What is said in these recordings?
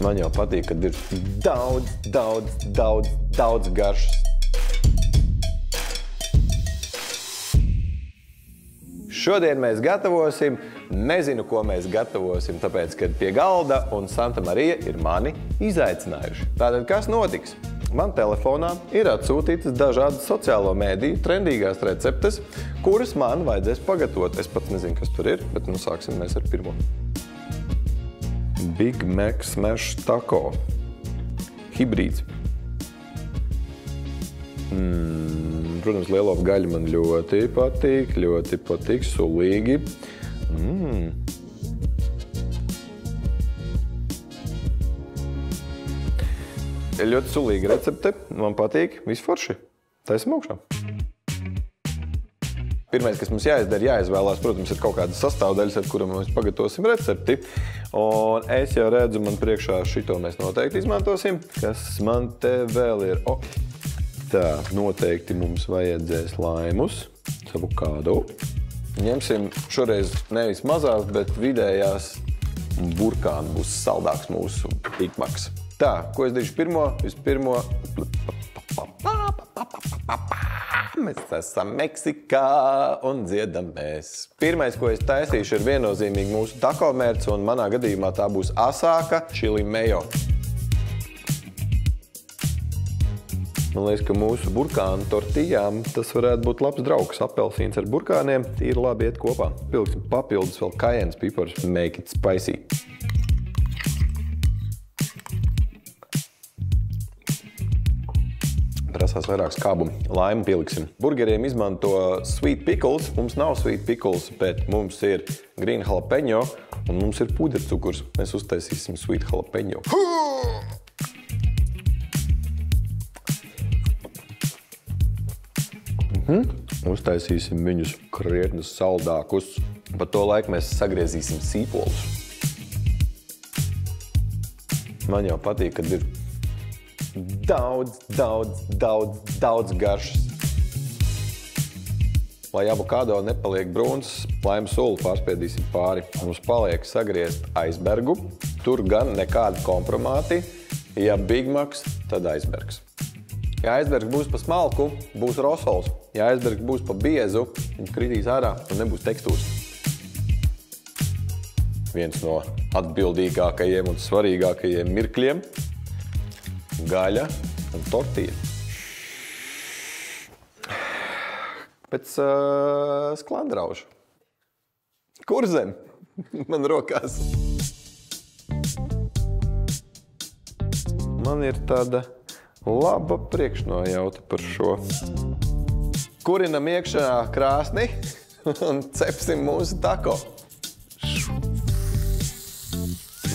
Man jau patīk, kad ir daudz garšas. Šodien mēs gatavosim, nezinu, ko mēs gatavosim, tāpēc, kad pie galda un Santa Marija ir mani izaicinājuši. Tātad, kas notiks? Man telefonā ir atsūtītas dažādas sociālo mēdīju trendīgās receptes, kuras man vajadzēs pagatavot. Es pats nezinu, kas tur ir, bet sāksim mēs ar pirmo. Big Mac Smash Taco. Hibrīds. Protams, lielo gaļu man ļoti patīk, sulīgi. Ļoti sulīga recepte, man patīk, viss forši. Taisim augšā. Pirmais, kas mums jāizvēlās, protams, ir kaut kādas sastāvdaļas, ar kurām mēs pagatavosim recepti. Un es jau redzu, man priekšā šito mēs noteikti izmantosim. Kas man te vēl ir? Tā, noteikti mums vajadzēs laimus, avokado. Ņemsim šoreiz nevis mazās, bet vidējās burkāni. Būs saldāks mūsu Big Macs. Tā, ko es darīšu pirmo? Vispirmo. Mēs esam Meksikā un dziedam mēs. Pirmais, ko es taisīšu, ir viennozīmīgi mūsu taco mērce, un manā gadījumā tā būs asāka chili mayo. Man liekas, ka mūsu burkānu tortijām tas varētu būt labs draugs. Apelsīns ar burkāniem tīri labi iet kopā. Pilksim papildus vēl kajenas pipars, make it spicy. Prasās vairāk skābumu. Laimu pieliksim. Burgeriem izmanto sweet pickles. Mums nav sweet pickles, bet mums ir green jalapeno un mums ir pudercukurs. Mēs uztaisīsim sweet jalapeno. Uztaisīsim viņus krietni saldākus. Pa to laiku mēs sagriezīsim sīpolus. Man jau patīk, kad ir daudz garšas. Lai avokado nepaliek brūns, laimu sulu pārspiedīsim pāri. Mums paliek sagriezt aizbergu. Tur gan nekādi kompromāti. Ja Big Macs, tad aizbergs. Ja aizbergs būs pa smalku, būs rosols. Ja aizbergs būs pa biezu, viņš kritīs ārā un nebūs tekstūras. Viens no atbildīgākajiem un svarīgākajiem mirkļiem – gaļa un tortija. Pēc sklandrauša. Kurzem man rokās. Man ir tāda laba priekšnojauta par šo. Kurinam iekšā krāsni un cepsim mūsu taco.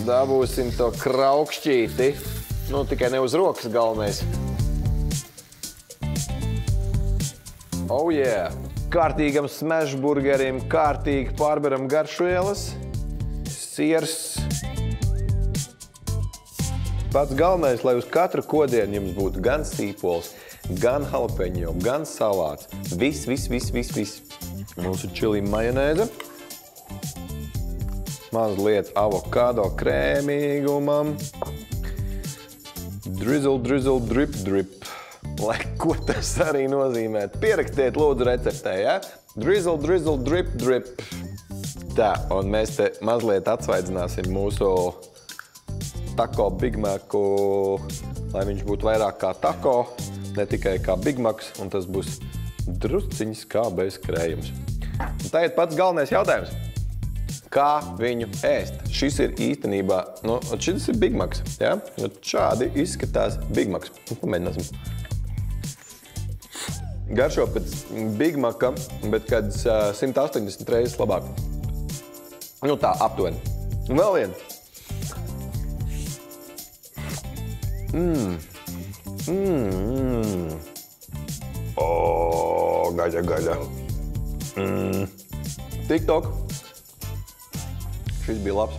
Dabūsim to kraukšķīti. Tikai ne uz rokas galvenais. Oh yeah! Kārtīgam smash burgerim, kārtīgi pārberam garšvielas, siers. Pats galvenais, lai uz katru kodienu jums būtu gan sīpols, gan jalapeno, gan salāts. Viss. Mūsu čili majonēze. Mazliet avokado krēmīgumam. Drizzle, drip. Lai ko tas arī nozīmē. Pierakstiet lūdzu receptē, ja? Drizzle, drip. Tā, un mēs te mazliet atsvaidzināsim mūsu taco Big Macu, lai viņš būtu vairāk kā taco, ne tikai kā Big Macs, un tas būs drusciņas kā bez krējums. Un tagad pats galvenais jautājums. Kā viņu ēst? Šis ir īstenībā, šis ir Big Macs, ja? Šādi izskatās Big Macs. Pamēģināsim. Garšo pēc Big Maca, bet kāds 180 reizes labāk. Tā, aptuveni. Un vēl viena. Gaļa. TikTok. Šis bija labs.